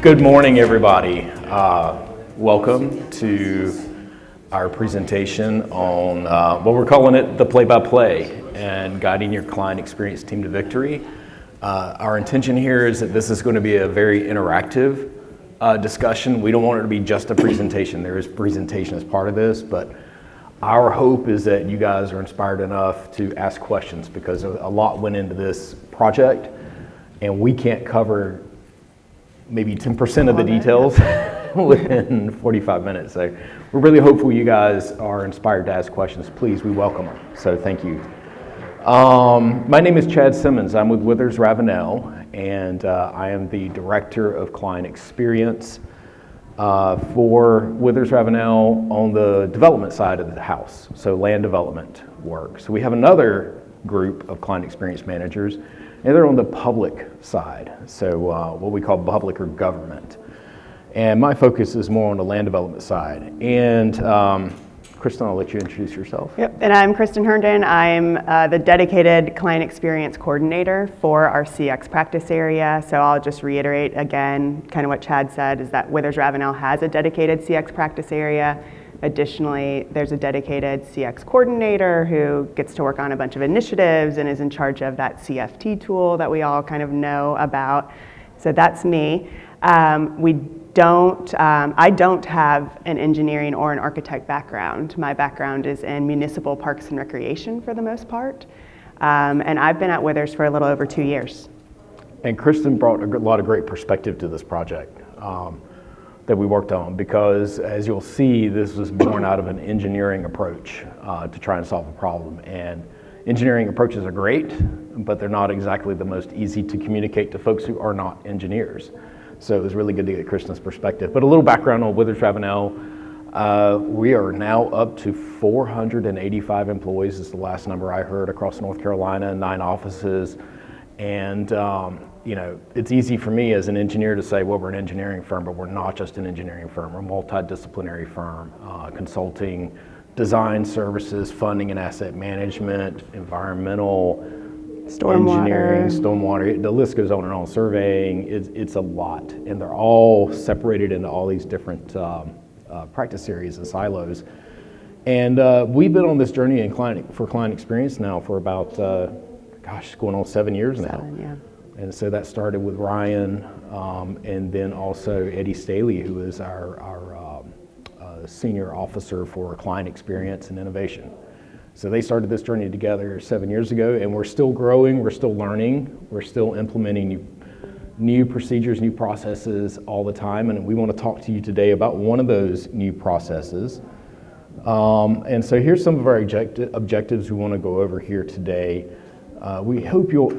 Good morning, everybody. Welcome to our presentation on what we're calling it the play-by-play and guiding your client experience team to victory. Our intention here is that this is going to be a very interactive discussion. We don't want it to be just a presentation. There is presentation as part of this, but our hope is that you guys are inspired enough to ask questions because a lot went into this project and we can't cover maybe 10% of the details within 45 minutes. So we're really hopeful you guys are inspired to ask questions. Please, we welcome them. So thank you. My name is Chad Simmons. I'm with Withers Ravenel, and I am the Director of Client Experience for Withers Ravenel on the development side of the house, so land development work. So we have another group of client experience managers, and they're on the public side, so what we call public or government. And my focus is more on the land development side. And Kristen, I'll let you introduce yourself. Yep, and I'm Kristen Herndon. I'm the dedicated client experience coordinator for our CX practice area. So I'll just reiterate again, kind of what Chad said, is that Withers Ravenel has a dedicated CX practice area. Additionally, there's a dedicated CX coordinator who gets to work on a bunch of initiatives and is in charge of that CFT tool that we all kind of know about. So that's me. I don't have an engineering or an architect background. My background is in municipal parks and recreation for the most part. And I've been at Withers for a little over 2 years. And Kristen brought a lot of great perspective to this project that we worked on, because as you'll see, this was born out of an engineering approach to try and solve a problem. And engineering approaches are great, but they're not exactly the most easy to communicate to folks who are not engineers. So it was really good to get Kristen's perspective. But a little background on Withers Ravenel. We are now up to 485 employees is the last number I heard across North Carolina, 9 offices. And it's easy for me as an engineer to say, well, we're an engineering firm, but we're not just an engineering firm. We're a multidisciplinary firm, consulting, design services, funding and asset management, environmental, engineering, stormwater, the list goes on and on, surveying, it's a lot. And they're all separated into all these different practice areas and silos. And we've been on this journey for client experience now for about, going on 7 years now. 7, yeah. And so that started with Ryan, and then also Eddie Staley, who is our senior officer for client experience and innovation. So they started this journey together 7 years ago, and we're still growing, we're still learning, we're still implementing new procedures, new processes all the time, and we want to talk to you today about one of those new processes. And so here's some of our objectives we want to go over here today. We hope you'll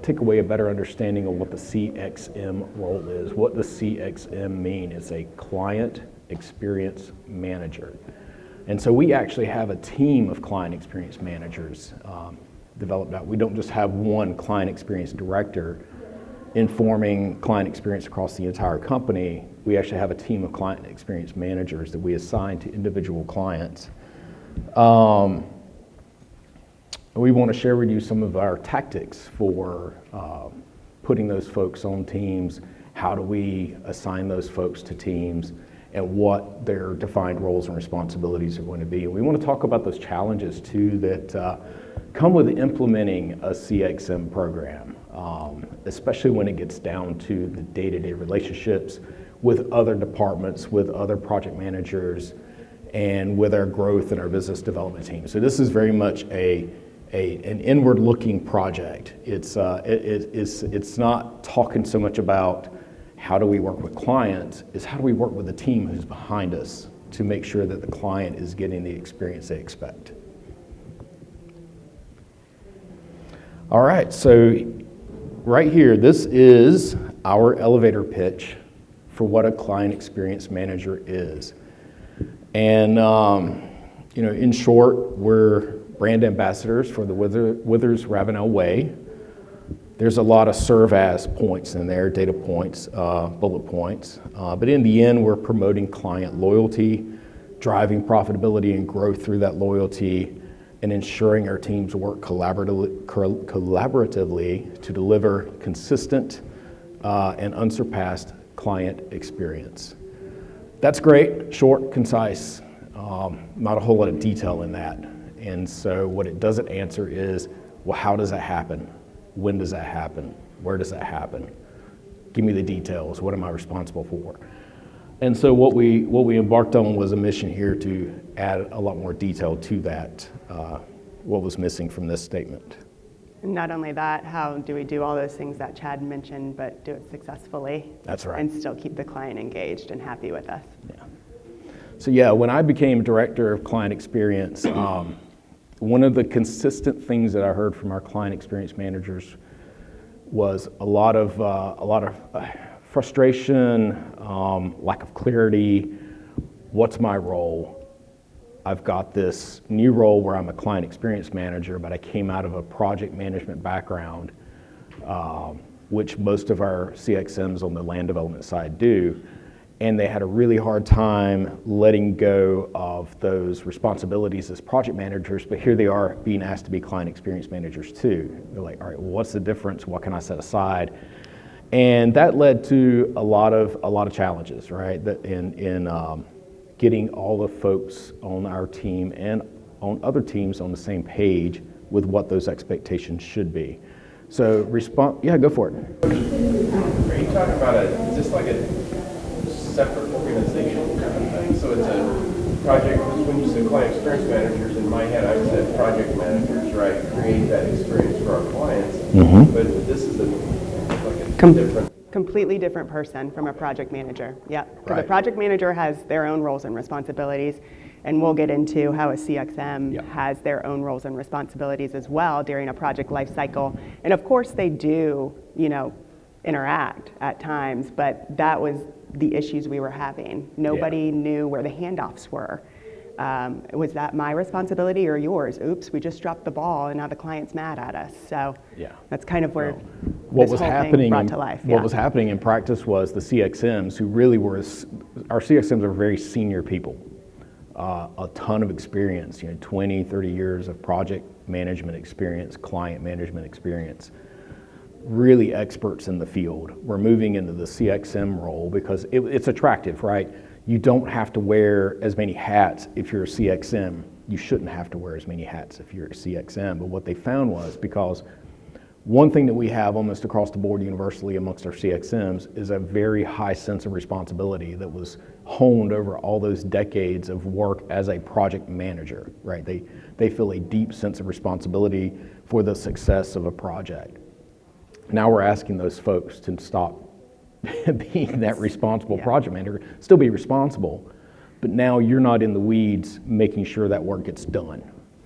take away a better understanding of what the CXM role is. What does CXM mean? It's a client experience manager. And so we actually have a team of client experience managers developed out. We don't just have one client experience director informing client experience across the entire company. We actually have a team of client experience managers that we assign to individual clients. We want to share with you some of our tactics for putting those folks on teams. How do we assign those folks to teams, and what their defined roles and responsibilities are going to be. And we want to talk about those challenges too that come with implementing a CXM program, especially when it gets down to the day-to-day relationships with other departments, with other project managers, and with our growth and our business development team. So this is very much an inward-looking project. It's not talking so much about how do we work with clients, is how do we work with the team who's behind us to make sure that the client is getting the experience they expect. All right, so right here, this is our elevator pitch for what a client experience manager is. And in short, we're brand ambassadors for the Withers Ravenel Way. There's a lot of serve as points in there, data points, bullet points. But in the end, we're promoting client loyalty, driving profitability and growth through that loyalty, and ensuring our teams work collaboratively to deliver consistent and unsurpassed client experience. That's great, short, concise, not a whole lot of detail in that. And so what it doesn't answer is, well, how does that happen? When does that happen? Where does that happen? Give me the details. What am I responsible for? And so what we embarked on was a mission here to add a lot more detail to that, what was missing from this statement. And not only that, how do we do all those things that Chad mentioned, but do it successfully? That's right. And still keep the client engaged and happy with us. Yeah. So yeah, when I became director of client experience, one of the consistent things that I heard from our client experience managers was a lot of frustration, lack of clarity. What's my role? I've got this new role where I'm a client experience manager, but I came out of a project management background, which most of our CXMs on the land development side do. And they had a really hard time letting go of those responsibilities as project managers, but here they are being asked to be client experience managers too. They're like, all right, well, what's the difference? What can I set aside? And that led to a lot of challenges, right? In getting all the folks on our team and on other teams on the same page with what those expectations should be. So yeah, go for it. Are you talking about is this like a separate organizational kind of thing? So it's a project, because when you say client experience managers, in my head I said project managers, right? Create that experience for our clients. Mm-hmm. But this is a different... Completely different person from a project manager. Yeah, because Right. a project manager has their own roles and responsibilities, and we'll get into how a CXM has their own roles and responsibilities as well during a project life cycle. And of course they do, interact at times, but that was the issues we were having. Nobody knew where the handoffs were. Was that my responsibility or yours? Oops, we just dropped the ball and now the client's mad at us. So that's kind of where what this was whole happening thing brought to life. What was happening in practice was the CXMs, who really were, our CXMs are very senior people, a ton of experience, 20, 30 years of project management experience, client management experience, really experts in the field. We're moving into the CXM role because it's attractive, right? You don't have to wear as many hats if you're a CXM. You shouldn't have to wear as many hats if you're a CXM. But what they found was, because one thing that we have almost across the board universally amongst our CXMs is a very high sense of responsibility that was honed over all those decades of work as a project manager, right? They feel a deep sense of responsibility for the success of a project. Now we're asking those folks to stop being that responsible project manager, still be responsible, but now you're not in the weeds making sure that work gets done,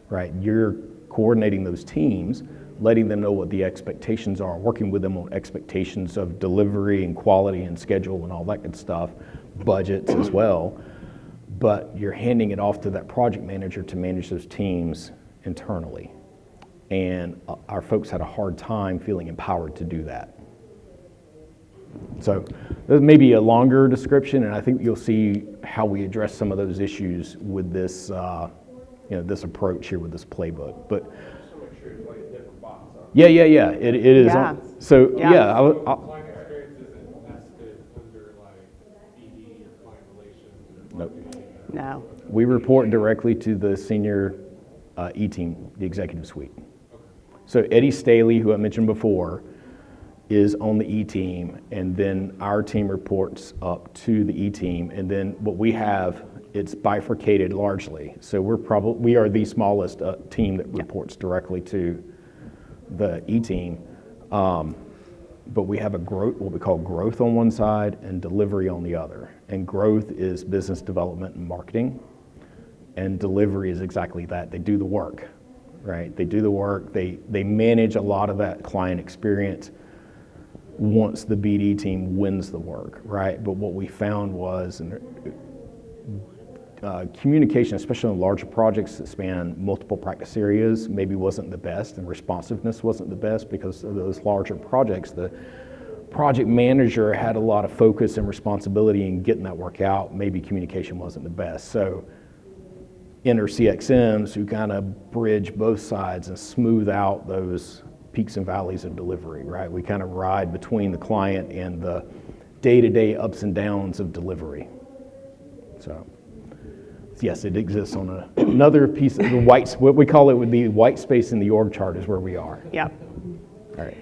right? You're coordinating those teams, letting them know what the expectations are, working with them on expectations of delivery and quality and schedule and all that good stuff, budgets as well, but you're handing it off to that project manager to manage those teams internally. And our folks had a hard time feeling empowered to do that. So there's maybe a longer description, and I think you'll see how we address some of those issues with this, this approach here with this playbook. But yeah, it is. Yeah. So Client experience isn't nested under like BD or client relations. Nope. No. We report directly to the senior E-team, the executive suite. So Eddie Staley, who I mentioned before, is on the E-team, and then our team reports up to the E-team, and then what we have, it's bifurcated largely. So we are the smallest team that reports directly to the E-team, but we have what we call growth on one side and delivery on the other. And growth is business development and marketing, and delivery is exactly that. They do the work, right? They do the work. They manage a lot of that client experience once the BD team wins the work, right? But what we found was communication, especially on larger projects that span multiple practice areas, maybe wasn't the best, and responsiveness wasn't the best because of those larger projects. The project manager had a lot of focus and responsibility in getting that work out. Maybe communication wasn't the best. So enter CXMs who kind of bridge both sides and smooth out those peaks and valleys of delivery, right? We kind of ride between the client and day-to-day ups and downs of delivery. So, yes, it exists on another piece of the what we call it would be white space in the org chart is where we are. Yep. All right.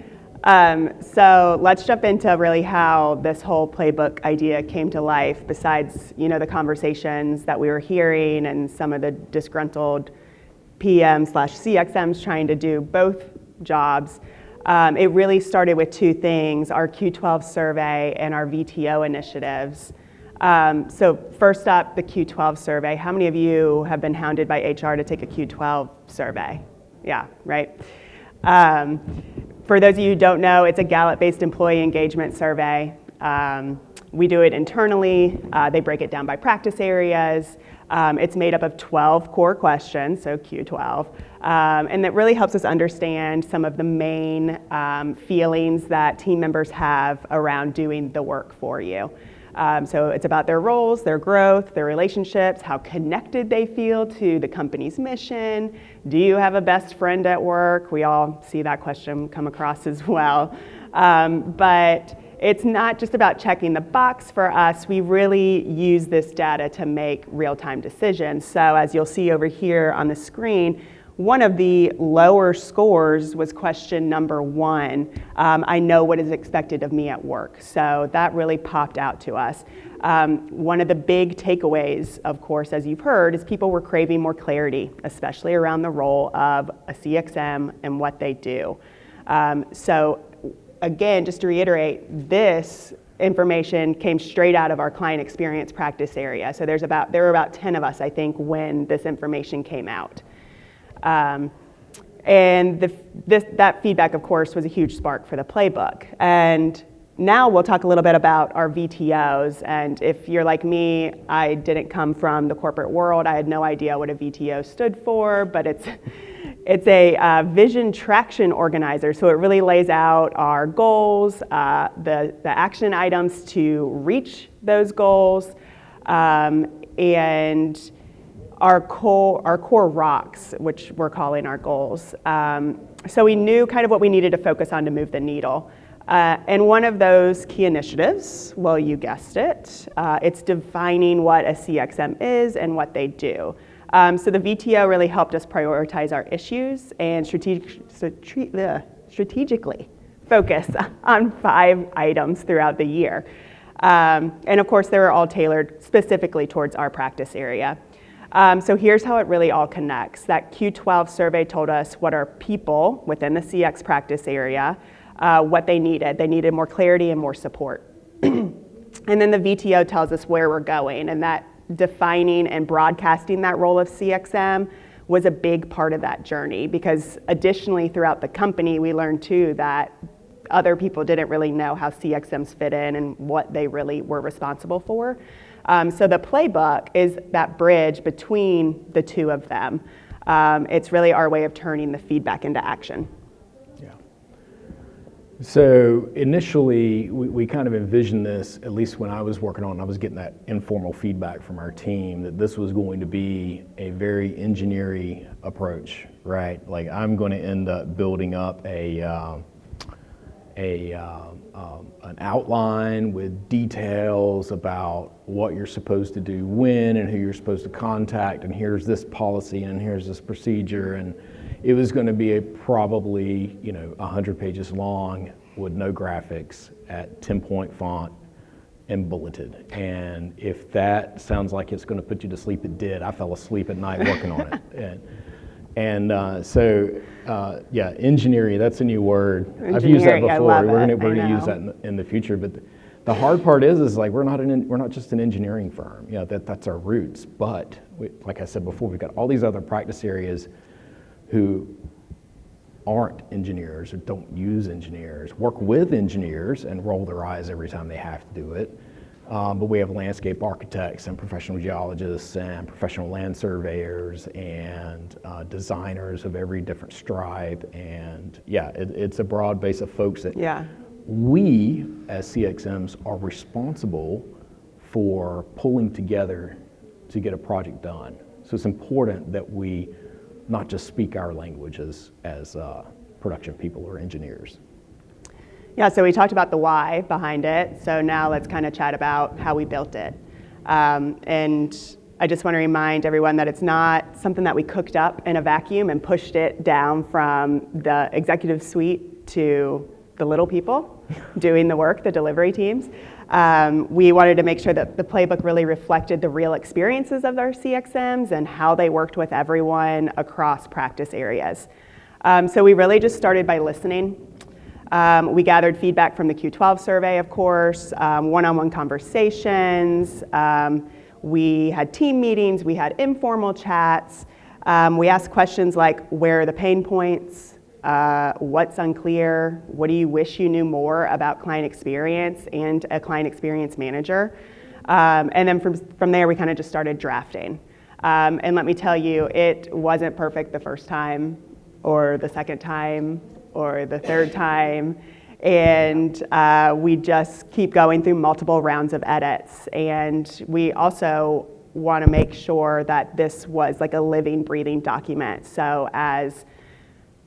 So let's jump into really how this whole playbook idea came to life, besides, the conversations that we were hearing and some of the disgruntled PM/CXMs trying to do both jobs. It really started with two things, our Q12 survey and our VTO initiatives. So first up, the Q12 survey. How many of you have been hounded by HR to take a Q12 survey? Yeah, right. For those of you who don't know, it's a Gallup-based employee engagement survey. We do it internally. They break it down by practice areas. It's made up of 12 core questions, so Q12. And that really helps us understand some of the main feelings that team members have around doing the work for you. So it's about their roles, their growth, their relationships, how connected they feel to the company's mission. Do you have a best friend at work? We all see that question come across as well. But it's not just about checking the box for us. We really use this data to make real-time decisions. So as you'll see over here on the screen, one of the lower scores was question number 1. I know what is expected of me at work. So that really popped out to us. One of the big takeaways, of course, as you've heard, is people were craving more clarity, especially around the role of a CXM and what they do. So again, just to reiterate, this information came straight out of our client experience practice area. So there were about 10 of us, I think, when this information came out. And that feedback, of course, was a huge spark for the playbook. And now we'll talk a little bit about our VTOs. And if you're like me, I didn't come from the corporate world. I had no idea what a VTO stood for, but it's a vision traction organizer. So it really lays out our goals, the action items to reach those goals, and our core rocks, which we're calling our goals. So we knew kind of what we needed to focus on to move the needle. And one of those key initiatives, well, you guessed it, it's defining what a CXM is and what they do. So the VTO really helped us prioritize our issues and strategically focus on 5 items throughout the year. And of course, they were all tailored specifically towards our practice area. So here's how it really all connects. That Q12 survey told us what our people within the CX practice area, what they needed. They needed more clarity and more support. And then the VTO tells us where we're going, and that defining and broadcasting that role of CXM was a big part of that journey, because additionally throughout the company, we learned too that other people didn't really know how CXMs fit in and what they really were responsible for. So the playbook is that bridge between the two of them. It's really our way of turning the feedback into action. Yeah. So initially, we kind of envisioned this, at least when I was working on it, I was getting that informal feedback from our team that this was going to be a very engineering approach, right? Like I'm going to end up building up an outline with details about what you're supposed to do when and who you're supposed to contact, and here's this policy and here's this procedure, and it was going to be probably 100 pages long with no graphics at 10-point font and bulleted. And if that sounds like it's going to put you to sleep, it did. I fell asleep at night working on it. Yeah, engineering, that's a new word. I've used that before. We're going to use that in the future. But the hard part is like we're not just an engineering firm. That's our roots. But like I said before, we've got all these other practice areas who aren't engineers or don't use engineers, work with engineers and roll their eyes every time they have to do it. But we have landscape architects and professional geologists and professional land surveyors and designers of every different stripe. And it's a broad base of folks that we as CXMs are responsible for pulling together to get a project done. So it's important that we not just speak our language as production people or engineers. Yeah, so we talked about the why behind it. So now let's kind of chat about how we built it. And I just want to remind everyone that it's not something that we cooked up in a vacuum and pushed it down from the executive suite to the little people doing the work, the delivery teams. We wanted to make sure that the playbook really reflected the real experiences of our CXMs and how they worked with everyone across practice areas. So we really just started by listening. We gathered feedback from the Q12 survey, of course, one-on-one conversations. We had team meetings, we had informal chats. We asked questions like, where are the pain points? What's unclear? What do you wish you knew more about client experience and a client experience manager? And then from there, we kind of just started drafting. And let me tell you, it wasn't perfect the first time or the second time or the third time. And we just keep going through multiple rounds of edits. And we also want to make sure that this was like a living, breathing document. So as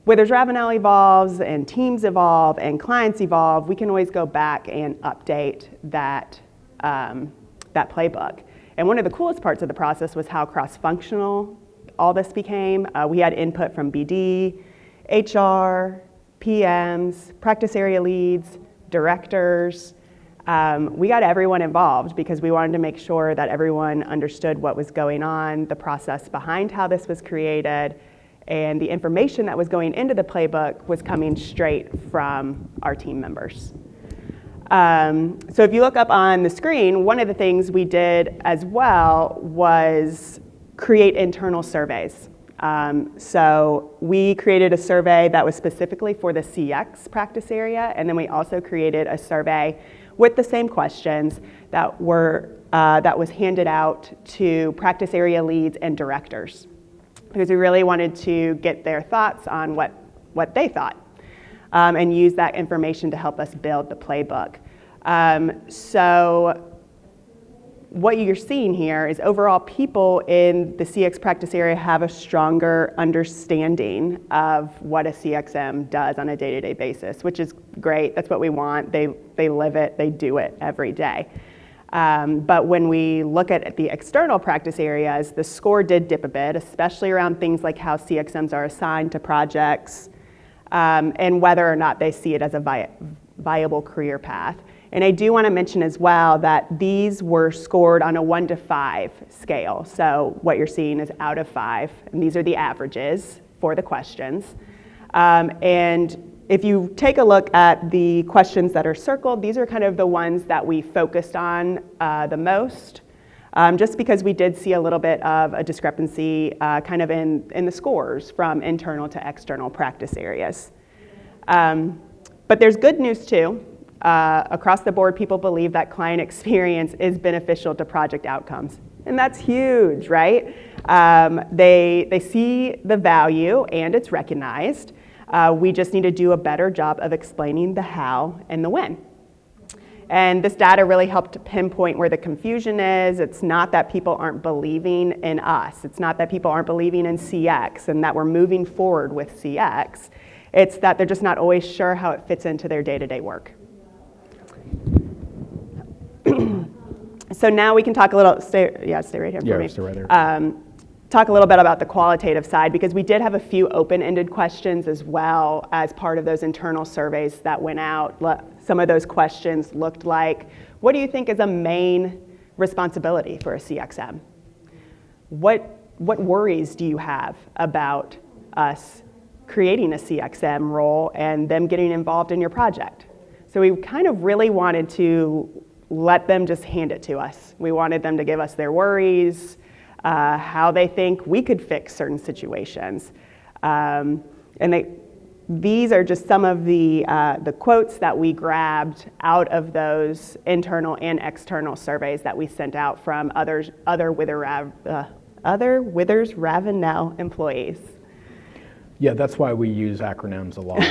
Withers Ravenel evolves and teams evolve and clients evolve, we can always go back and update that playbook. And one of the coolest parts of the process was how cross-functional all this became. We had input from BD, HR, PMs, practice area leads, directors. We got everyone involved because we wanted to make sure that everyone understood what was going on, the process behind how this was created, and the information that was going into the playbook was coming straight from our team members. So if you look up on the screen, one of the things we did as well was create internal surveys. So we created a survey that was specifically for the CX practice area, and then we also created a survey with the same questions that was handed out to practice area leads and directors, because we really wanted to get their thoughts on what they thought, and use that information to help us build the playbook. So what you're seeing here is overall people in the CX practice area have a stronger understanding of what a CXM does on a day-to-day basis, which is great. That's what we want. They live it, they do it every day. But when we look at the external practice areas, the score did dip a bit, especially around things like how CXMs are assigned to projects, and whether or not they see it as a viable career path. And I do want to mention as well that these were scored on a 1 to 5 scale. So what you're seeing is out of 5, and these are the averages for the questions. And if you take a look at the questions that are circled, these are kind of the ones that we focused on the most, just because we did see a little bit of a discrepancy kind of in the scores from internal to external practice areas. But there's good news too. Across the board, people believe that client experience is beneficial to project outcomes. And that's huge, right? They see the value and it's recognized. We just need to do a better job of explaining the how and the when. And this data really helped to pinpoint where the confusion is. It's not that people aren't believing in us. It's not that people aren't believing in CX and that we're moving forward with CX. It's that they're just not always sure how it fits into their day-to-day work. So now we can talk a little, stay right here for me. Yeah, stay right there. Talk a little bit about the qualitative side, because we did have a few open-ended questions as well as part of those internal surveys that went out. Some of those questions looked like, what do you think is a main responsibility for a CXM? What worries do you have about us creating a CXM role and them getting involved in your project? So we kind of really wanted to let them just hand it to us. We wanted them to give us their worries, how they think we could fix certain situations. And these are just some of the quotes that we grabbed out of those internal and external surveys that we sent out from other Withers Ravenel employees. Yeah, that's why we use acronyms a lot.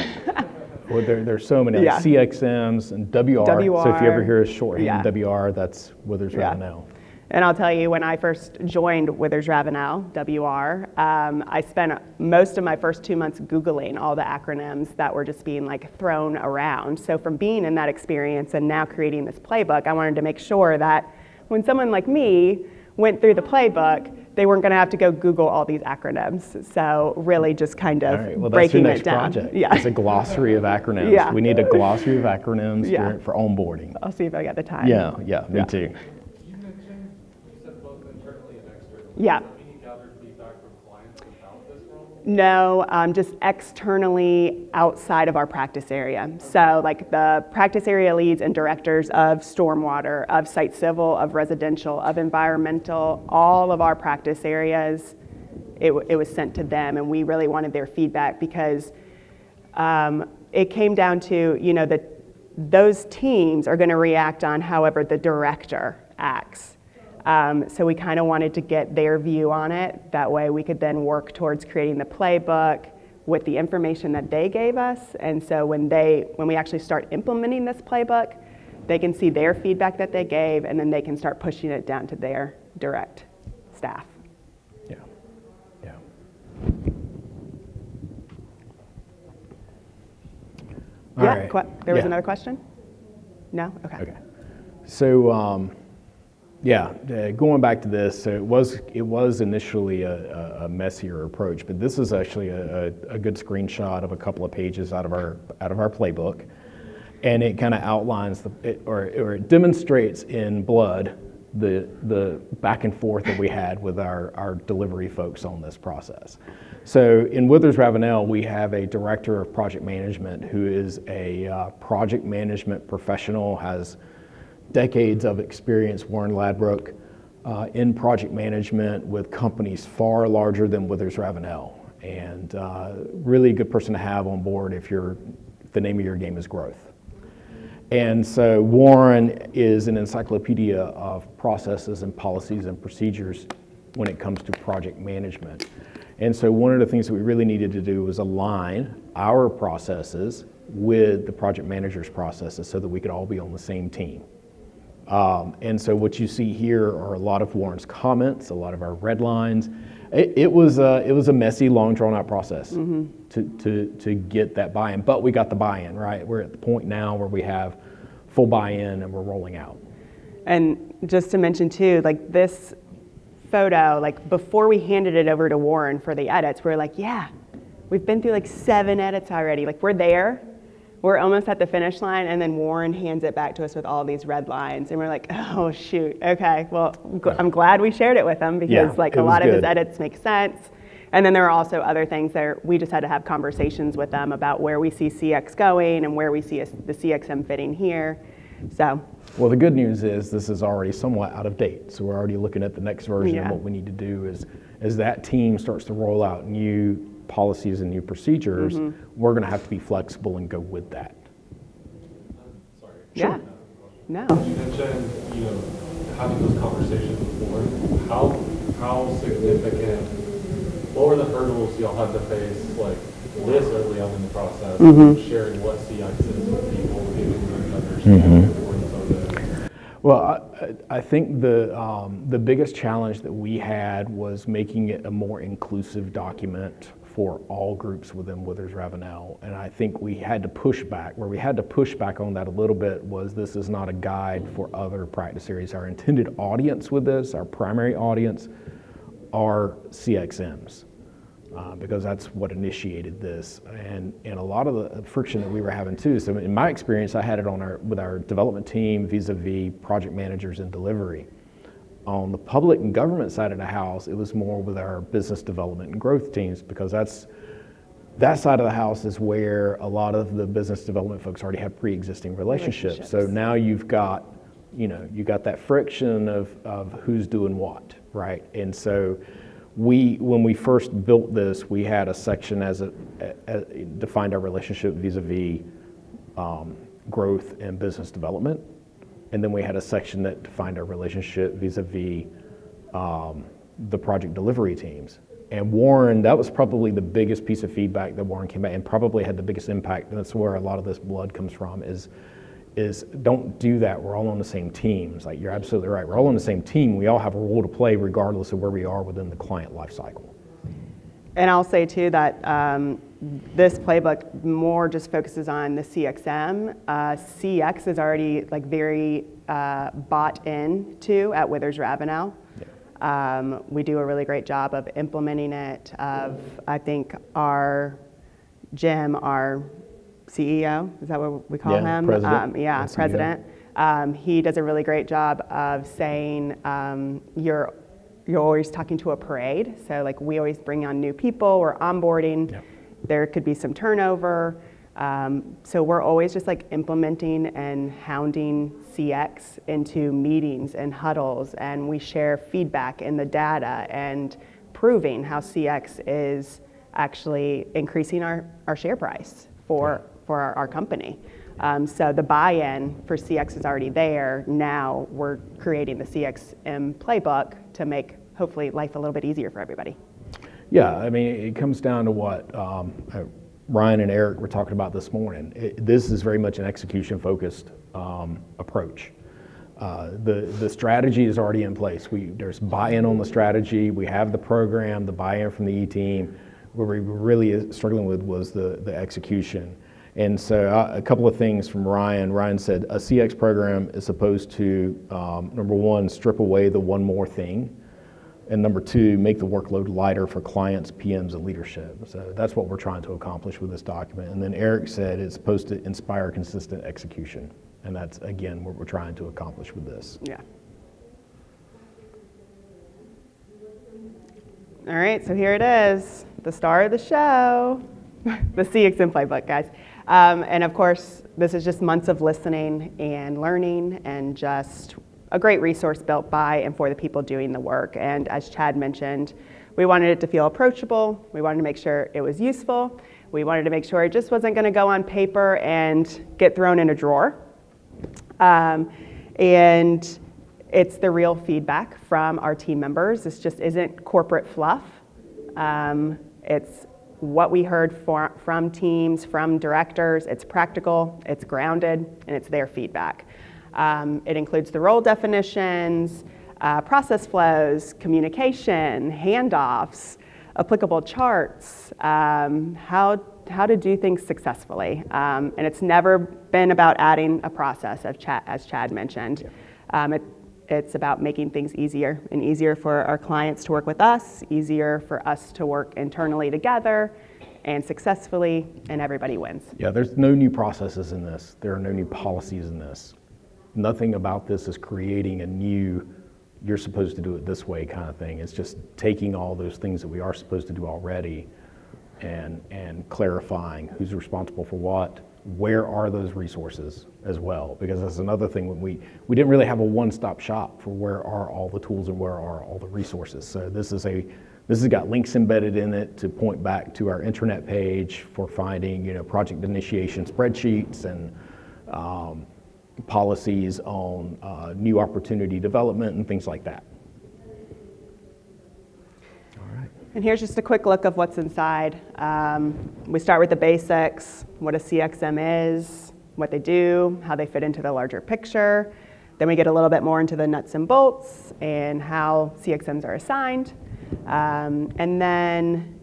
Well, there's so many, Yeah. CXMs and WR. So if you ever hear a shorthand, Yeah. WR, that's Withers Yeah. Ravenel. And I'll tell you, when I first joined Withers Ravenel, WR, I spent most of my first 2 months Googling all the acronyms that were just being like thrown around. So from being in that experience and now creating this playbook, I wanted to make sure that when someone like me went through the playbook, they weren't going to have to go Google all these acronyms. So really just kind of All right, well, that's breaking your next it down. project. Yeah. It's a glossary of acronyms. Yeah. We need a glossary of acronyms Yeah. for onboarding. I'll see if I got the time. Yeah, me Yeah. too. You mentioned, you said both internally and externally. Yeah. Have you gathered feedback from clients about this role? No, just externally outside of our practice area. So like the practice area leads and directors of stormwater, of site civil, of residential, of environmental, all of our practice areas, it was sent to them, and we really wanted their feedback because it came down to, you know, that those teams are going to react on however the director acts. So we kind of wanted to get their view on it. That way we could then work towards creating the playbook with the information that they gave us. And so when we actually start implementing this playbook, they can see their feedback that they gave, and then they can start pushing it down to their direct staff. Yeah, yeah. All Yeah, right. there was Yeah. another question? No? Okay. Okay. So, going back to this, so it was initially a messier approach, but this is actually a good screenshot of a couple of pages out of our playbook, and it kind of outlines or it demonstrates in blood the back and forth that we had with our delivery folks on this process. So in Withers Ravenel, we have a director of project management who is a project management professional, has decades of experience, Warren Ladbrook, in project management with companies far larger than Withers Ravenel, and really a good person to have on board if the name of your game is growth. And so Warren is an encyclopedia of processes and policies and procedures when it comes to project management. And so one of the things that we really needed to do was align our processes with the project manager's processes so that we could all be on the same team. And so what you see here are a lot of Warren's comments, a lot of our red lines. It was a messy, long, drawn-out process to get that buy-in, but we got the buy-in, right? We're at the point now where we have full buy-in and we're rolling out. And just to mention too, like this photo, like before we handed it over to Warren for the edits, we were like, yeah, we've been through like 7 edits already. Like we're there. We're almost at the finish line, and then Warren hands it back to us with all these red lines, and we're like, oh shoot, okay, well, I'm glad we shared it with him because like a lot of his edits make sense. And then there are also other things that we just had to have conversations with them about where we see CX going and where we see the CXM fitting here. So. Well, the good news is this is already somewhat out of date, so we're already looking at the next version. And what we need to do is, as that team starts to roll out new policies and new procedures, we're going to have to be flexible and go with that. Sorry. Yeah. No. You mentioned, having those conversations before. How significant, what were the hurdles y'all had to face, like this early on in the process, sharing what CX is with people, giving them an understanding of the importance of it? Well, I think the biggest challenge that we had was making it a more inclusive document for all groups within Withers Ravenel, and I think we had to push back. Where we had to push back on that a little bit was this is not a guide for other practice areas. Our intended audience with this, our primary audience, are CXMs. Because that's what initiated this, and a lot of the friction that we were having too. So in my experience, I had it with our development team vis-a-vis project managers and delivery. On the public and government side of the house, it was more with our business development and growth teams, because that side of the house is where a lot of the business development folks already have pre-existing relationships. So now you've got that friction of who's doing what, right? And so when we first built this, we had a section defined our relationship vis-a-vis growth and business development. And then we had a section that defined our relationship vis-a-vis the project delivery teams. And Warren, that was probably the biggest piece of feedback that Warren came back and probably had the biggest impact. And that's where a lot of this blood comes from, is is don't do that. We're all on the same teams. Like, you're absolutely right. We're all on the same team. We all have a role to play regardless of where we are within the client life cycle. And I'll say too that this playbook more just focuses on the CXM. CX is already like very bought into at Withers Ravenel. Yeah. We do a really great job of implementing it. I think our Jim, our CEO, is that what we call him? President. President. He does a really great job of saying you're always talking to a parade. So like, we always bring on new people, we're onboarding. Yep. There could be some turnover. So we're always just like implementing and hounding CX into meetings and huddles, and we share feedback in the data and proving how CX is actually increasing our share price for our company. So the buy-in for CX is already there. Now we're creating the CXM playbook to make hopefully life a little bit easier for everybody. Yeah, I mean, it comes down to what Ryan and Eric were talking about this morning. This is very much an execution-focused approach. The strategy is already in place. There's buy-in on the strategy. We have the program, the buy-in from the E-team. What we were really struggling with was the execution. And so a couple of things from Ryan. Ryan said a CX program is supposed to, number one, strip away the one more thing. And number two, make the workload lighter for clients, PMs, and leadership. So that's what we're trying to accomplish with this document. And then Eric said it's supposed to inspire consistent execution. And that's, again, what we're trying to accomplish with this. Yeah. All right, so here it is, the star of the show, the CXM playbook, guys. And of course, this is just months of listening and learning, and just a great resource built by and for the people doing the work. And as Chad mentioned, we wanted it to feel approachable. We wanted to make sure it was useful. We wanted to make sure it just wasn't going to go on paper and get thrown in a drawer. And it's the real feedback from our team members. This just isn't corporate fluff. It's what we heard from teams, from directors. It's practical, it's grounded, and it's their feedback. It includes the role definitions, process flows, communication, handoffs, applicable charts, how to do things successfully. And it's never been about adding a process, as Chad mentioned. It's about making things easier and easier for our clients to work with us, easier for us to work internally together and successfully, and everybody wins. Yeah, there's no new processes in this. There are no new policies in this. Nothing about this is creating a new, you're supposed to do it this way kind of thing. It's just taking all those things that we are supposed to do already and clarifying who's responsible for what, where are those resources as well, because that's another thing. When we didn't really have a one-stop shop for where are all the tools and where are all the resources. So this has got links embedded in it to point back to our intranet page for finding, project initiation spreadsheets and policies on new opportunity development and things like that. All right. And here's just a quick look of what's inside. We start with the basics, what a CXM is, what they do, how they fit into the larger picture. Then we get a little bit more into the nuts and bolts and how CXMs are assigned. And then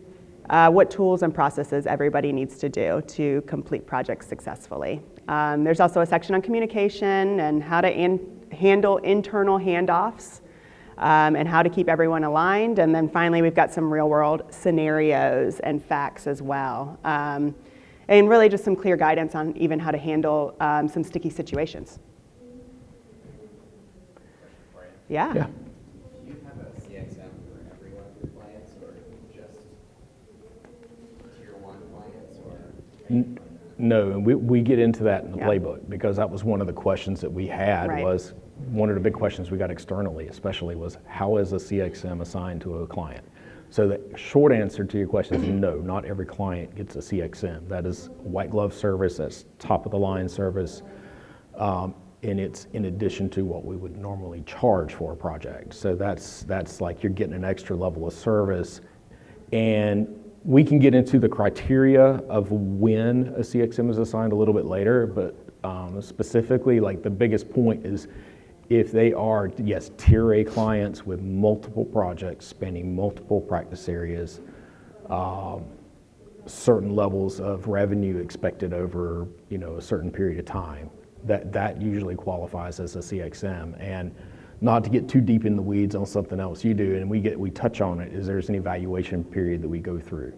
what tools and processes everybody needs to do to complete projects successfully. There's also a section on communication and how to handle internal handoffs and how to keep everyone aligned. And then finally, we've got some real world scenarios and facts as well. And really just some clear guidance on even how to handle some sticky situations. Yeah. Do you have a CXM for every one of your clients, or just tier 1 clients, or? No, and we get into that in the playbook, because that was one of the questions that we had. Right. Was one of the big questions we got externally, especially, was how is a CXM assigned to a client? So the short answer to your question is no, not every client gets a CXM. That is white glove service, that's top of the line service. And it's in addition to what we would normally charge for a project. So that's like you're getting an extra level of service. And we can get into the criteria of when a CXM is assigned a little bit later, but Specifically, like the biggest point is if they are, yes, tier A clients with multiple projects spanning multiple practice areas, certain levels of revenue expected over, a certain period of time, that usually qualifies as a CXM. And not to get too deep in the weeds on something else you do, and we touch on it, is there's an evaluation period that we go through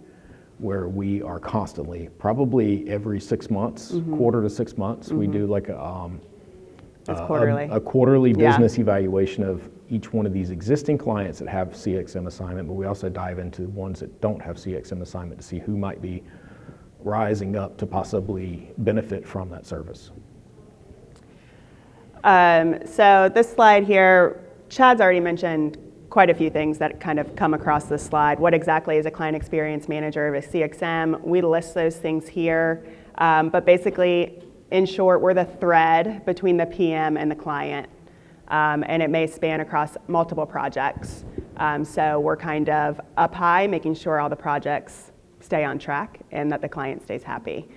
where we are constantly, probably every 6 months, quarter to 6 months, we do like It's quarterly. a quarterly Yeah. business evaluation of each one of these existing clients that have CXM assignment, but we also dive into ones that don't have CXM assignment to see who might be rising up to possibly benefit from that service. So this slide here, Chad's already mentioned quite a few things that kind of come across this slide. What exactly is a client experience manager of a CXM? We list those things here, but basically, in short, we're the thread between the PM and the client, and it may span across multiple projects. So we're kind of up high, making sure all the projects stay on track and that the client stays happy.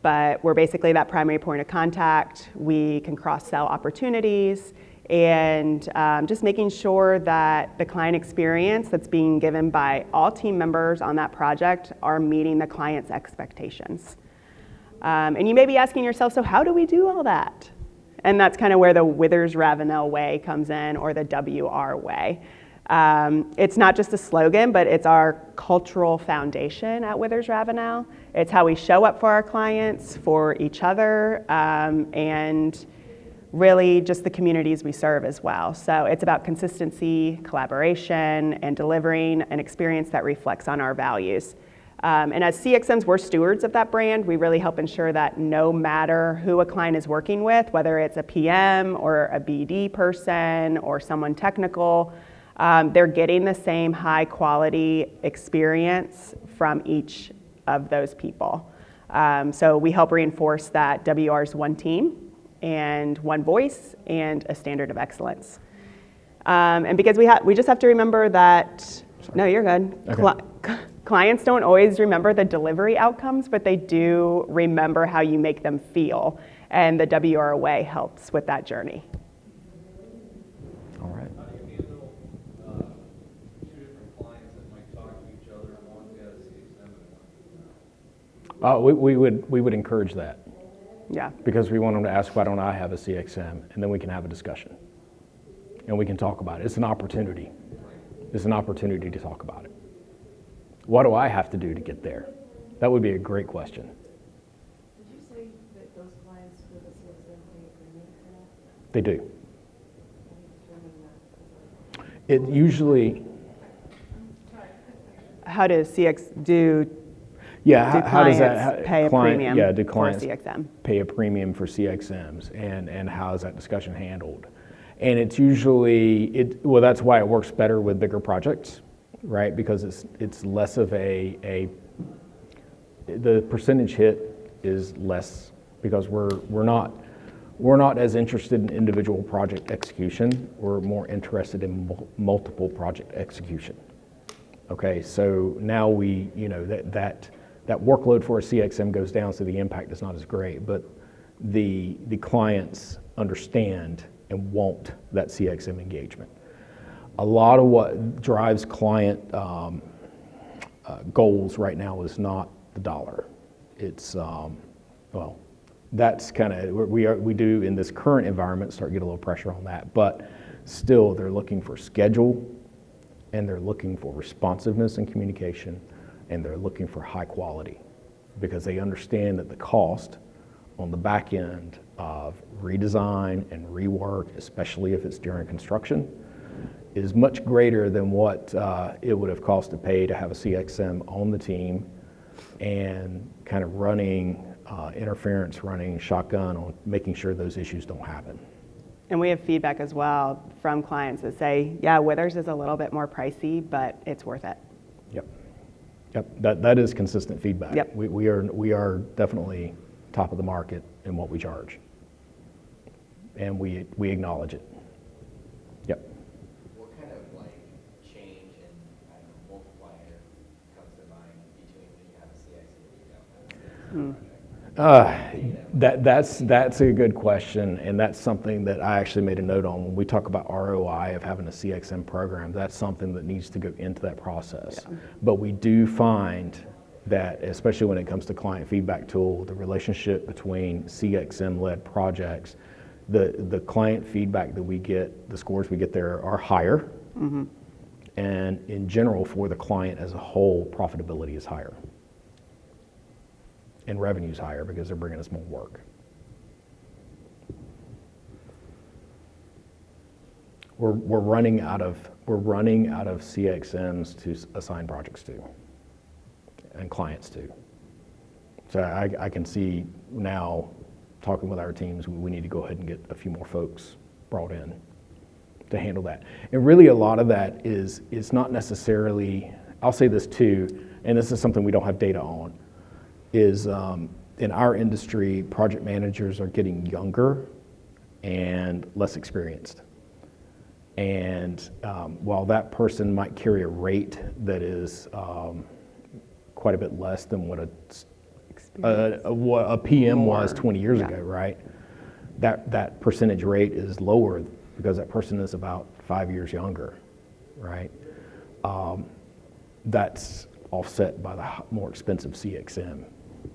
But we're basically that primary point of contact. We can cross-sell opportunities and just making sure that the client experience that's being given by all team members on that project are meeting the client's expectations. And you may be asking yourself, so how do we do all that? And that's kind of where the Withers Ravenel way comes in, or the WR way. It's not just a slogan, but it's our cultural foundation at Withers Ravenel. It's how we show up for our clients, for each other, and really just the communities we serve as well. So it's about consistency, collaboration, and delivering an experience that reflects on our values. And as CXMs, we're stewards of that brand. We really help ensure that no matter who a client is working with, whether it's a PM or a BD person or someone technical, they're getting the same high quality experience from each of those people. So we help reinforce that WR is one team and one voice and a standard of excellence. And because we just have to remember that, no, you're good. Okay. Clients don't always remember the delivery outcomes, but they do remember how you make them feel. And the WR way helps with that journey. All right. How do you handle two different clients that might talk to each other and one's got a CXM and one? We would encourage that Yeah. because we want them to ask, why don't I have a CXM? And then we can have a discussion and we can talk about it. It's an opportunity. It's an opportunity to talk about it. What do I have to do to get there? That would be a great question. Did you say that those clients with a CXM pay a premium for that? They do. How do you determine that? It usually, How does CX do yeah, Do how does clients that, pay a premium yeah, do for clients CXM? pay a premium for CXMs and how is that discussion handled? And it's usually, well, that's why it works better with bigger projects, right? Because it's less of the percentage hit is less because we're not as interested in individual project execution. We're more interested in multiple project execution. Okay, so now that workload for a CXM goes down, so the impact is not as great, but the clients understand and want that CXM engagement. A lot of what drives client goals right now is not the dollar. It's, well, that's kind of, we do in this current environment start to get a little pressure on that, but still they're looking for schedule and they're looking for responsiveness and communication and they're looking for high quality because they understand that the cost on the back end of redesign and rework, especially if it's during construction, is much greater than what it would have cost to pay to have a CXM on the team and kind of running interference, running shotgun on making sure those issues don't happen. And we have feedback as well from clients that say, yeah, Withers is a little bit more pricey, but it's worth it. Yep, that is consistent feedback. Yep. We are definitely top of the market in what we charge. And we acknowledge it. Yep. What kind of change and multiplier comes to mind between when you have a CX and when you don't have a CX That's a good question, and that's something that I actually made a note on. When we talk about ROI of having a CXM program, that's something that needs to go into that process. Yeah. But we do find that, especially when it comes to client feedback tool, the relationship between CXM-led projects, the client feedback that we get, the scores we get there are higher. And in general, for the client as a whole, profitability is higher. And revenue is higher because they're bringing us more work. We're running out of CXMs to assign projects to, and clients to. So I can see now, talking with our teams, we need to go ahead and get a few more folks brought in to handle that. And really a lot of that is not necessarily, I'll say this too, and this is something we don't have data on, is in our industry, project managers are getting younger and less experienced. And while that person might carry a rate that is quite a bit less than what a PM was 20 years ago, right? That percentage rate is lower because that person is about 5 years younger, right? That's offset by the more expensive CXM.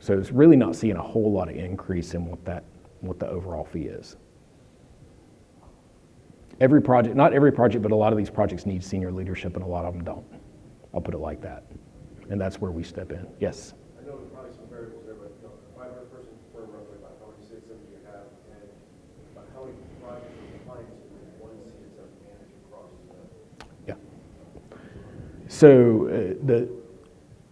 So it's really not seeing a whole lot of increase in what the overall fee is. Every project, not every project, but a lot of these projects need senior leadership, and a lot of them don't. I'll put it like that. And that's where we step in. Yes? I know there's probably some variables there, but 500-person firm roughly, about how many CXMs do you have, and about how many projects or clients would one CXM manage across the... Yeah. So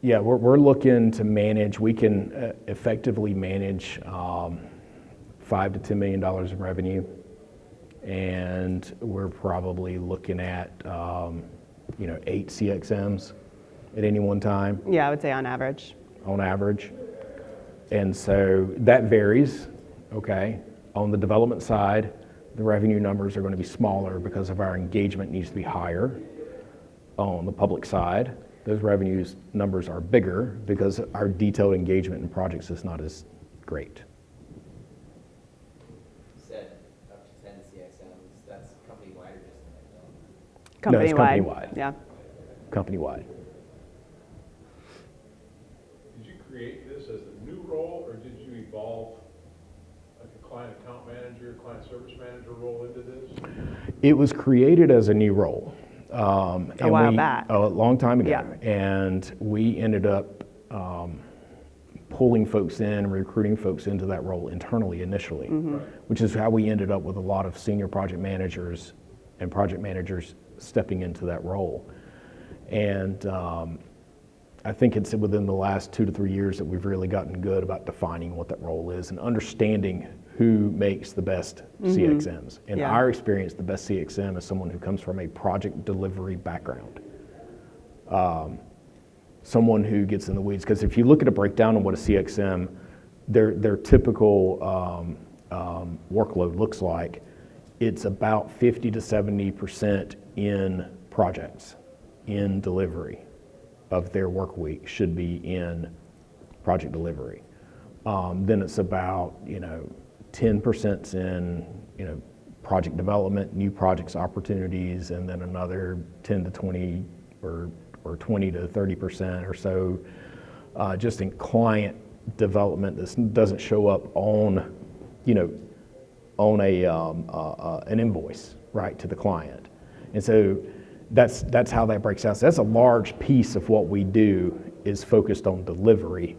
we're looking to manage. We can effectively manage $5 to $10 million in revenue, and we're probably looking at 8 CXMs at any one time. Yeah, I would say on average. On average. And so that varies, okay? On the development side, the revenue numbers are going to be smaller because of our engagement needs to be higher. On the public side, those revenues numbers are bigger because our detailed engagement in projects is not as great. You said up to 10 CXMs, that's company-wide or just in the development? No, it's Company-wide. company-wide. Yeah. Company-wide. Did you create this as a new role, or did you evolve like a client account manager, client service manager role into this? It was created as a new role. A while back. A long time ago. Yeah. And we ended up pulling folks in, recruiting folks into that role internally initially, which is how we ended up with a lot of senior project managers and project managers stepping into that role. And I think it's within the last 2 to 3 years that we've really gotten good about defining what that role is and understanding who makes the best CXMs. In our experience, the best CXM is someone who comes from a project delivery background. Someone who gets in the weeds, because if you look at a breakdown of what a CXM, their typical workload looks like, it's about 50 to 70% in projects, in delivery of their work week should be in project delivery. Then it's about 10% in project development, new projects opportunities, and then another 10 to 20 or 20 to 30% or so just in client development that doesn't show up on an invoice, right, to the client. And so that's how that breaks down. So that's a large piece of what we do is focused on delivery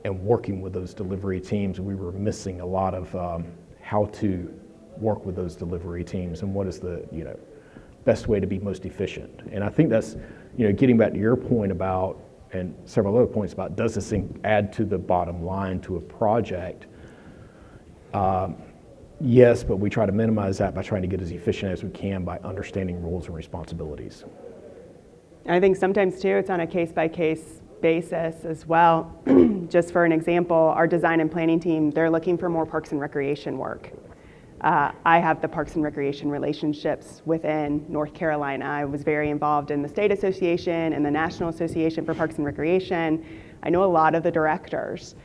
and working with those delivery teams. We were missing a lot of how to work with those delivery teams and what is the best way to be most efficient. And I think that's getting back to your point about, and several other points about, does this thing add to the bottom line to a project? Yes, but we try to minimize that by trying to get as efficient as we can by understanding roles and responsibilities. I think sometimes too, it's on a case-by-case basis as well. Just for an example, our design and planning team, they're looking for more parks and recreation work. I have the parks and recreation relationships within North Carolina. I was very involved in the state association and the National Association for Parks and Recreation. I know a lot of the directors.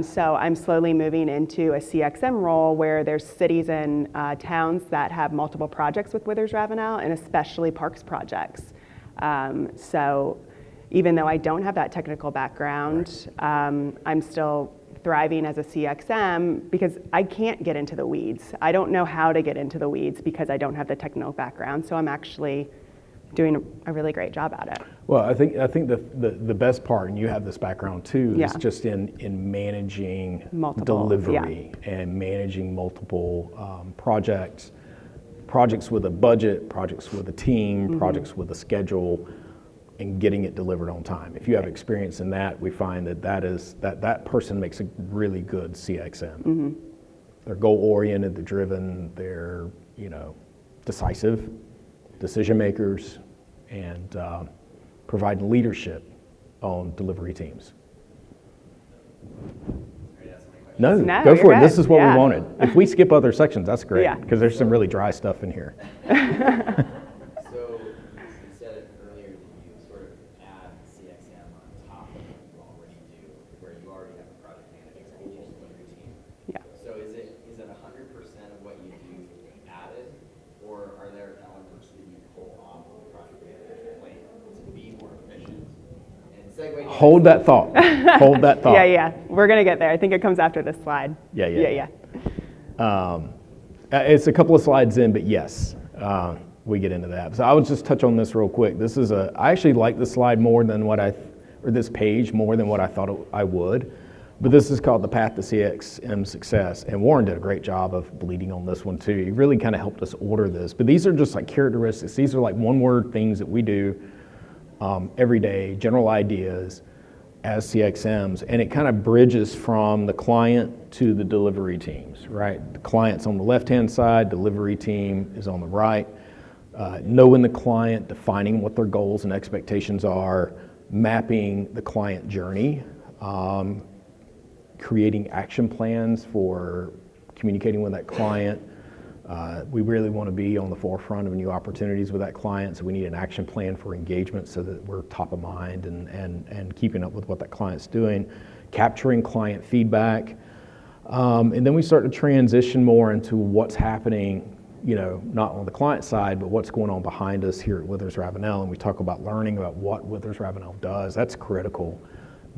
So I'm slowly moving into a CXM role where there's cities and towns that have multiple projects with Withers Ravenel, and especially parks projects. So even though I don't have that technical background, I'm still thriving as a CXM because I can't get into the weeds. I don't know how to get into the weeds because I don't have the technical background. So I'm actually doing a really great job at it. Well, I think the best part, and you have this background too, is Yeah. just in managing Multiple, delivery and managing multiple projects with a budget, projects with a team, projects with a schedule, and getting it delivered on time. If you have experience in that, we find that person makes a really good CXM. They're goal-oriented, they're driven, they're decisive, decision makers, and providing leadership on delivery teams. No, No, go you're for it. This good. is what Yeah. we wanted. If we skip other sections, that's great, Yeah. because there's some really dry stuff in here. So you said it earlier that you sort of add CXM on top of what you already do, where you already have a project manager and a delivery team. Yeah. So is it 100% of what you do added, or are there elements that you pull off of the project manager's plate to be more efficient? And segue. Hold that thought. Hold that thought. Yeah. We're going to get there. I think it comes after this slide. Yeah. It's a couple of slides in, but yes, we get into that. So I would just touch on this real quick. I actually like this slide more than this page more than what I thought I would. But this is called the Path to CXM Success. And Warren did a great job of bleeding on this one too. He really kind of helped us order this. But these are just like characteristics. These are like one-word things that we do every day, general ideas as CXMs. And it kind of bridges from the client to the delivery teams, right? The client's on the left-hand side, delivery team is on the right. Knowing the client, defining what their goals and expectations are, mapping the client journey, creating action plans for communicating with that client. We really want to be on the forefront of new opportunities with that client, so we need an action plan for engagement so that we're top of mind and keeping up with what that client's doing, capturing client feedback. And then we start to transition more into what's happening, not on the client side, but what's going on behind us here at Withers Ravenel. And we talk about learning about what Withers Ravenel does. That's critical.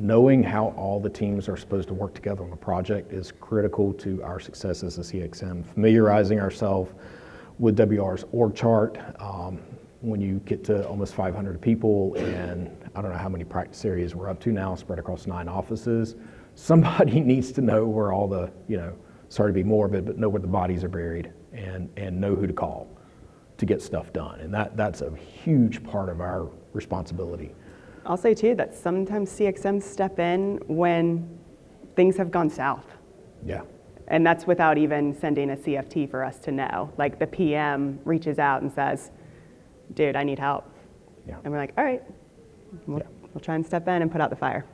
Knowing how all the teams are supposed to work together on a project is critical to our success as a CXM. Familiarizing ourselves with WR's org chart. When you get to almost 500 people, and I don't know how many practice areas we're up to now, spread across 9 offices, somebody needs to know where all the, sorry to be morbid, but know where the bodies are buried and know who to call to get stuff done. And that's a huge part of our responsibility. I'll say too that sometimes CXMs step in when things have gone south. Yeah. And that's without even sending a CFT for us to know. Like the PM reaches out and says, dude, I need help. Yeah. And we're like, all right, we'll try and step in and put out the fire.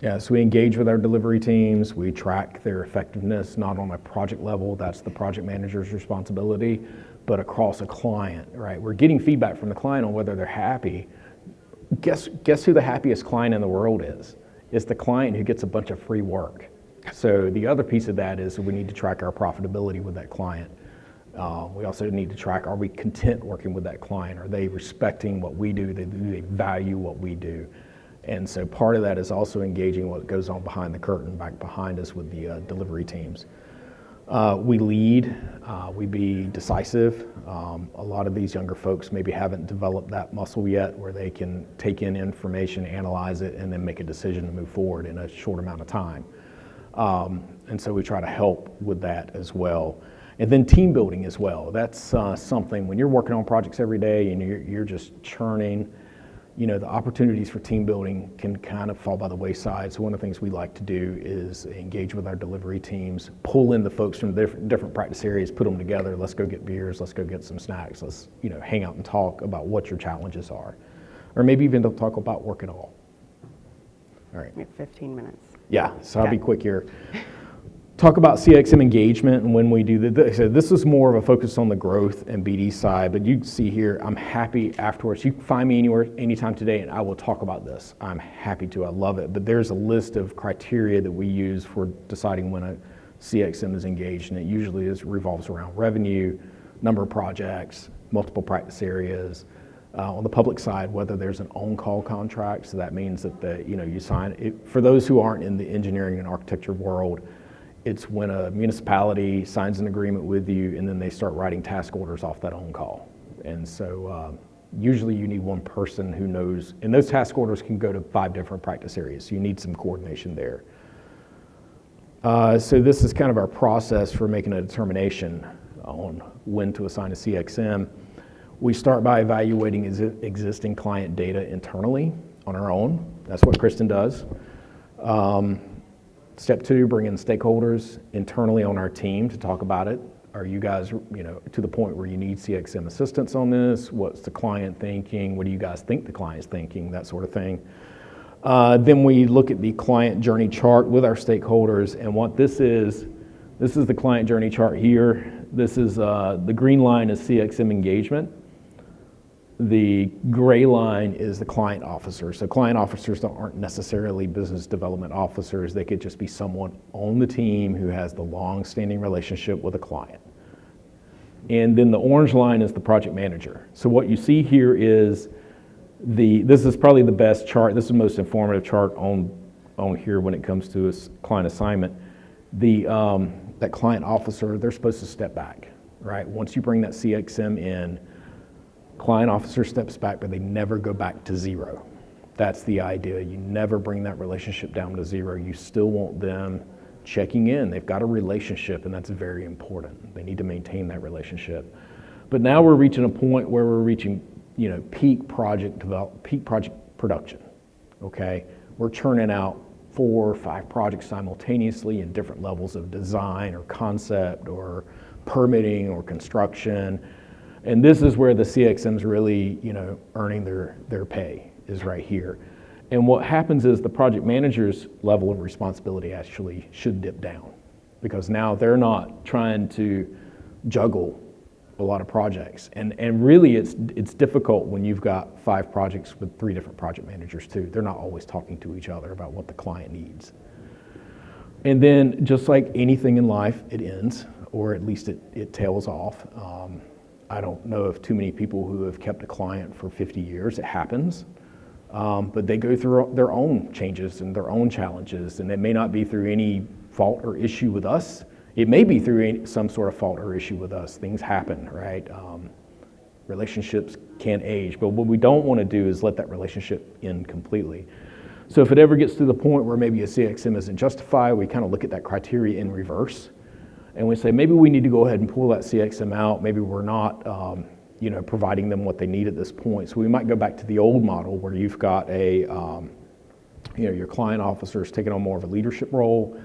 Yeah, so we engage with our delivery teams. We track their effectiveness, not on a project level, that's the project manager's responsibility, but across a client, right? We're getting feedback from the client on whether they're happy. Guess who the happiest client in the world is? It's the client who gets a bunch of free work. So the other piece of that is we need to track our profitability with that client. We also need to track, are we content working with that client? Are they respecting what we do? Do they value what we do? And so part of that is also engaging what goes on behind the curtain, back behind us with the delivery teams. We lead, we be decisive. A lot of these younger folks maybe haven't developed that muscle yet where they can take in information, analyze it, and then make a decision to move forward in a short amount of time. And so we try to help with that as well. And then team building as well. That's something, when you're working on projects every day and you're just churning, the opportunities for team building can kind of fall by the wayside. So one of the things we like to do is engage with our delivery teams, pull in the folks from different practice areas, put them together. Let's go get beers. Let's go get some snacks. Let's hang out and talk about what your challenges are, or maybe even to talk about work at all. All right. We have 15 minutes. Yeah. So I'll Okay. be quick here. talk about CXM engagement and when we do that. So this is more of a focus on the growth and BD side, but you can see here, I'm happy afterwards. You can find me anywhere, anytime today, and I will talk about this. I'm happy to, I love it. But there's a list of criteria that we use for deciding when a CXM is engaged, and it usually revolves around revenue, number of projects, multiple practice areas. On the public side, whether there's an on-call contract, so that means that you sign it. For those who aren't in the engineering and architecture world, it's when a municipality signs an agreement with you and then they start writing task orders off that on-call. And so usually you need one person who knows, and those task orders can go to 5 different practice areas, so you need some coordination there. So this is kind of our process for making a determination on when to assign a CXM. We start by evaluating existing client data internally on our own. That's what Kristen does. Step 2, bring in stakeholders internally on our team to talk about it. Are you guys, to the point where you need CXM assistance on this? What's the client thinking? What do you guys think the client's thinking? That sort of thing. Then we look at the client journey chart with our stakeholders, and what this is the client journey chart here. This is the green line is CXM engagement. The gray line is the client officer. So client officers aren't necessarily business development officers. They could just be someone on the team who has the long-standing relationship with a client. And then the orange line is the project manager. So what you see here is this is probably the best chart. This is the most informative chart on here when it comes to a client assignment. That client officer, they're supposed to step back, right? Once you bring that CXM in, client officer steps back, but they never go back to zero. That's the idea. You never bring that relationship down to zero. You still want them checking in. They've got a relationship, and that's very important. They need to maintain that relationship. But now we're reaching a point where we're reaching, peak project production. Okay, we're churning out 4 or 5 projects simultaneously in different levels of design or concept or permitting or construction. And this is where the CXM's really, earning their pay is right here. And what happens is the project manager's level of responsibility actually should dip down, because now they're not trying to juggle a lot of projects. And really it's difficult when you've got 5 projects with 3 different project managers too. They're not always talking to each other about what the client needs. And then just like anything in life, it ends, or at least it tails off. I don't know of too many people who have kept a client for 50 years. It happens, but they go through their own changes and their own challenges, and it may not be through any fault or issue with us. It may be through some sort of fault or issue with us. Things happen, right? Relationships can age, but what we don't want to do is let that relationship end completely. So if it ever gets to the point where maybe a CXM isn't justified, we kind of look at that criteria in reverse. And we say, maybe we need to go ahead and pull that CXM out. Maybe we're not, providing them what they need at this point. So we might go back to the old model where you've got your client officer is taking on more of a leadership role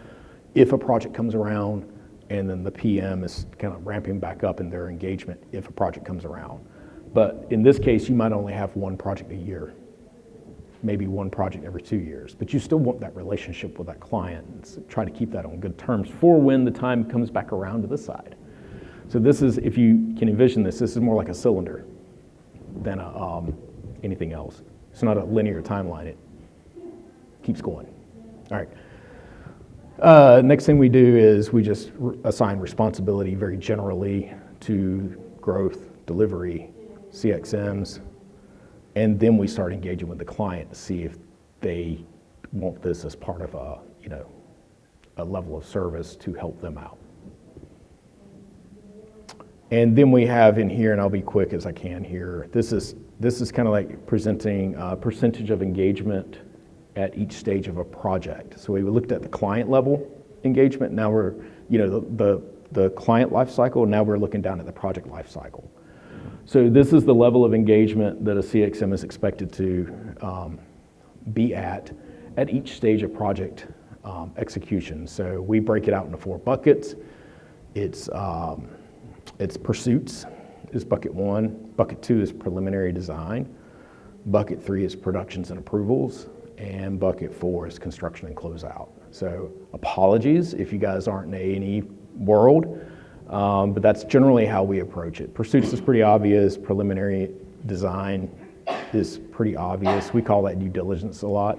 if a project comes around, and then the PM is kind of ramping back up in their engagement if a project comes around. But in this case, you might only have 1 project a year, maybe 1 project every 2 years, but you still want that relationship with that client and so try to keep that on good terms for when the time comes back around to this side. So this is, if you can envision this is more like a cylinder than anything else. It's not a linear timeline, it keeps going. All right. Next thing we do is we just assign responsibility very generally to growth, delivery, CXMs, and then we start engaging with the client to see if they want this as part of a level of service to help them out. And then we have in here, and I'll be quick as I can here, this is kind of like presenting percentage of engagement at each stage of a project. So we looked at the client level engagement, now we're, the client life cycle, now we're looking down at the project life cycle. So this is the level of engagement that a CXM is expected to be at each stage of project execution. So we break it out into 4 buckets. It's pursuits is bucket 1. Bucket 2 is preliminary design. Bucket 3 is productions and approvals. and bucket 4 is construction and closeout. So apologies if you guys aren't in A&E world, but that's generally how we approach it. Pursuits is pretty obvious. Preliminary design is pretty obvious. We call that due diligence a lot.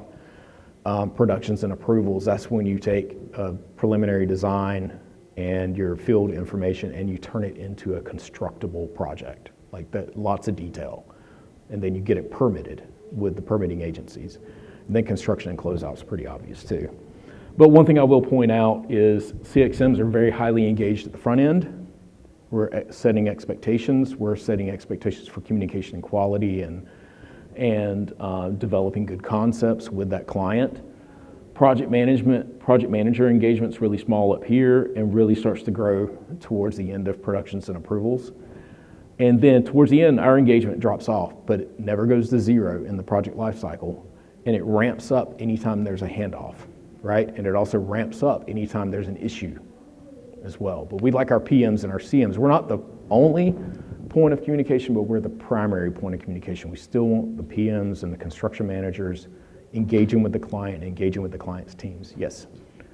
Productions and approvals, that's when you take a preliminary design and your field information and you turn it into a constructible project, like that, lots of detail. And then you get it permitted with the permitting agencies. And then construction and closeout is pretty obvious too. But one thing I will point out is CXMs are very highly engaged at the front end. We're setting expectations. We're setting expectations for communication and quality and developing good concepts with that client. Project manager engagement's really small up here and really starts to grow towards the end of productions and approvals. And then towards the end, our engagement drops off, but it never goes to zero in the project lifecycle. And it ramps up anytime there's a handoff, right? And it also ramps up anytime there's an issue as well. But we like our PMs and our CMs. We're not the only point of communication, but we're the primary point of communication. We still want the PMs and the construction managers engaging with the client, engaging with the client's teams. Yes?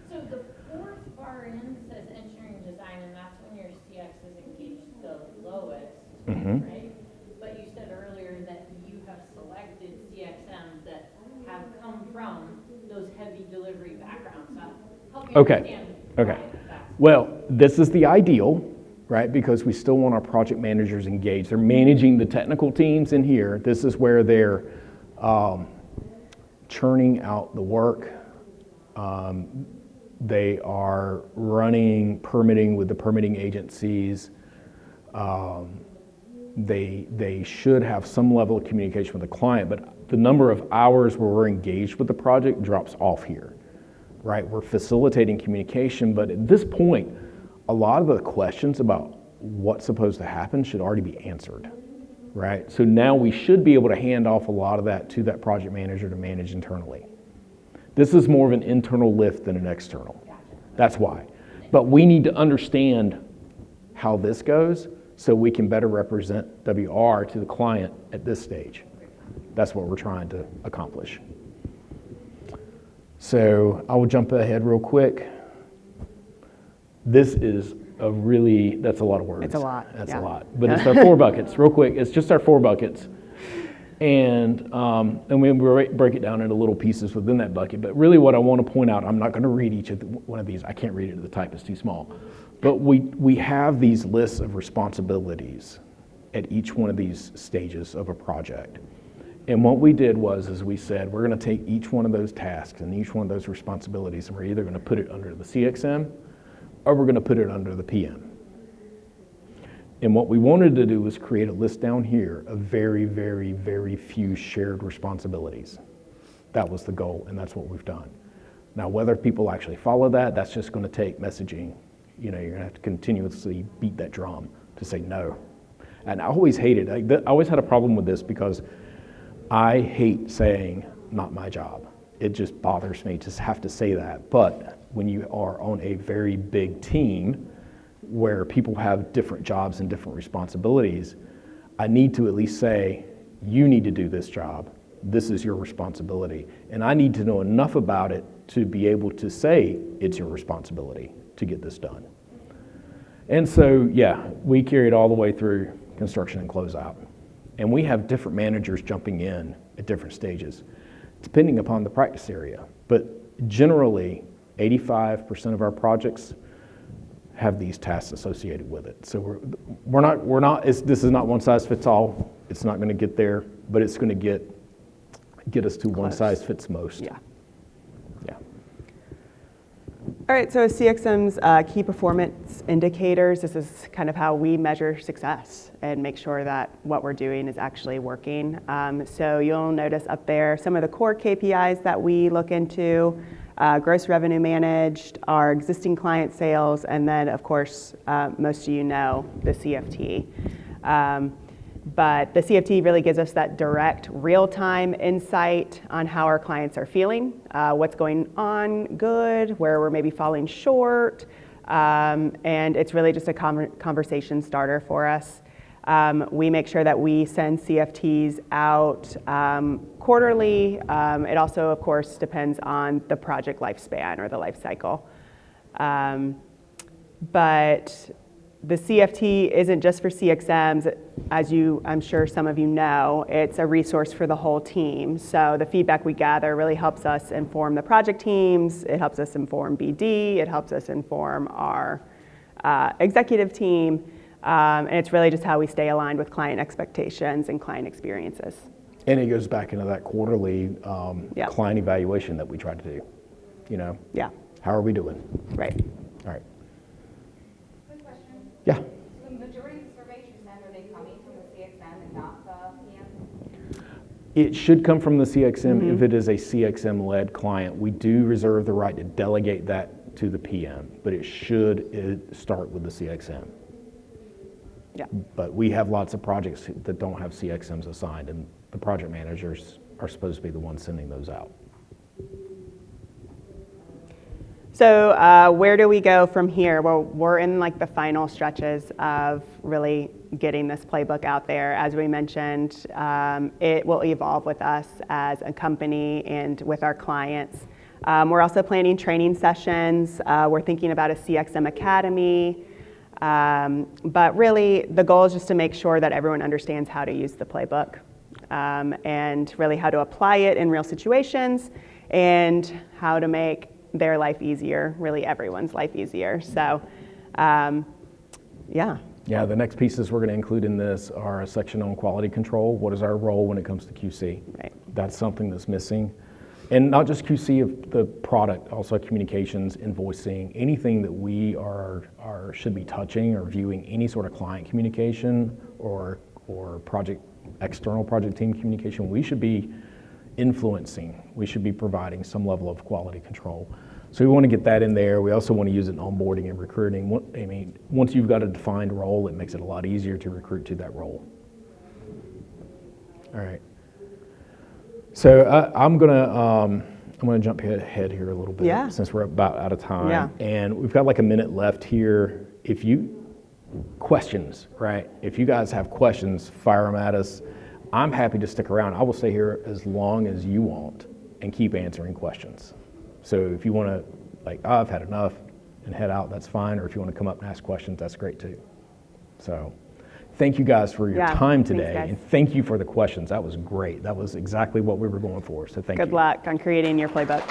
So the fourth bar in says engineering design, and that's when your CX is engaged the lowest, right? But you said earlier that you have selected CXMs that have come from those heavy delivery backgrounds. So help me understand why that's. Well, this is the ideal, right? Because we still want our project managers engaged. They're managing the technical teams in here. This is where they're churning out the work. They are running permitting with the permitting agencies. They should have some level of communication with the client, but the number of hours where we're engaged with the project drops off here, right? We're facilitating communication, but at this point, a lot of the questions about what's supposed to happen should already be answered. Right? So now we should be able to hand off a lot of that to that project manager to manage internally. This is more of an internal lift than an external. That's why. But we need to understand how this goes so we can better represent WR to the client at this stage. That's what we're trying to accomplish. So I will jump ahead real quick. This is that's a lot of words. It's a lot. That's a lot. But it's our 4 buckets. Real quick, it's just our 4 buckets. And we break it down into little pieces within that bucket. But really what I want to point out, I'm not going to read each one of these. I can't read it, the type is too small. But we have these lists of responsibilities at each one of these stages of a project. And what we did is we said, we're going to take each one of those tasks and each one of those responsibilities, and we're either going to put it under the CXM or we're going to put it under the PM. And what we wanted to do was create a list down here of very, very, very few shared responsibilities. That was the goal, and that's what we've done. Now, whether people actually follow that, that's just going to take messaging. You're going to have to continuously beat that drum to say no. And I always hated it. I always had a problem with this because I hate saying, not my job. It just bothers me to have to say that. But when you are on a very big team where people have different jobs and different responsibilities, I need to at least say, you need to do this job. This is your responsibility. And I need to know enough about it to be able to say it's your responsibility to get this done. And so, yeah, we carry it all the way through construction and closeout. And we have different managers jumping in at different stages, depending upon the practice area. But generally, 85% of our projects have these tasks associated with it. So this is not one size fits all. It's not going to get there, but it's going to get us to close. One size fits most. Yeah. Yeah. All right, so CXM's key performance indicators, this is kind of how we measure success and make sure that what we're doing is actually working. So you'll notice up there some of the core KPIs that we look into, gross revenue managed, our existing client sales, and then of course, most of you know, the CFT. But the CFT really gives us that direct, real-time insight on how our clients are feeling, what's going on good, where we're maybe falling short, and it's really just a conversation starter for us. We make sure that we send CFTs out quarterly. It also, of course, depends on the project lifespan or the life cycle. But the CFT isn't just for CXMs, as I'm sure some of you know. It's a resource for the whole team. So the feedback we gather really helps us inform the project teams. It helps us inform BD. It helps us inform our executive team. And it's really just how we stay aligned with client expectations and client experiences. And it goes back into that quarterly Yep. client evaluation that we try to do. Yeah, How are we doing? right. All right. Quick question. Yeah. So the majority of the surveys you send, are they coming from the CXM and not the PM? It should come from the CXM if it is a CXM-led client. We do reserve the right to delegate that to the PM, but it should start with the CXM. Yeah. But we have lots of projects that don't have CXMs assigned, and the project managers are supposed to be the ones sending those out. So where do we go from here? Well, we're in like the final stretches of really getting this playbook out there. As we mentioned, it will evolve with us as a company and with our clients. We're also planning training sessions. We're thinking about a CXM Academy. But really, the goal is just to make sure that everyone understands how to use the playbook and really how to apply it in real situations and how to make their life easier, really everyone's life easier. So, yeah. Yeah, the next pieces we're going to include in this are a section on quality control. What is our role when it comes to QC? Right. That's something that's missing. And not just QC of the product, also communications, invoicing, anything that we should be touching or viewing, any sort of client communication or external project team communication, we should be influencing. We should be providing some level of quality control. So we want to get that in there. We also want to use it in onboarding and recruiting. Once you've got a defined role, it makes it a lot easier to recruit to that role. All right. So I'm gonna jump ahead here a little bit since we're about out of time. Yeah. And we've got like a minute left here. Questions, right? If you guys have questions, fire them at us. I'm happy to stick around. I will stay here as long as you want and keep answering questions. So if you want to, I've had enough and head out, that's fine. Or if you want to come up and ask questions, that's great too. So thank you guys for your time today. Thanks, and thank you for the questions. That was great. That was exactly what we were going for. So thank you. Good luck on creating your playbook.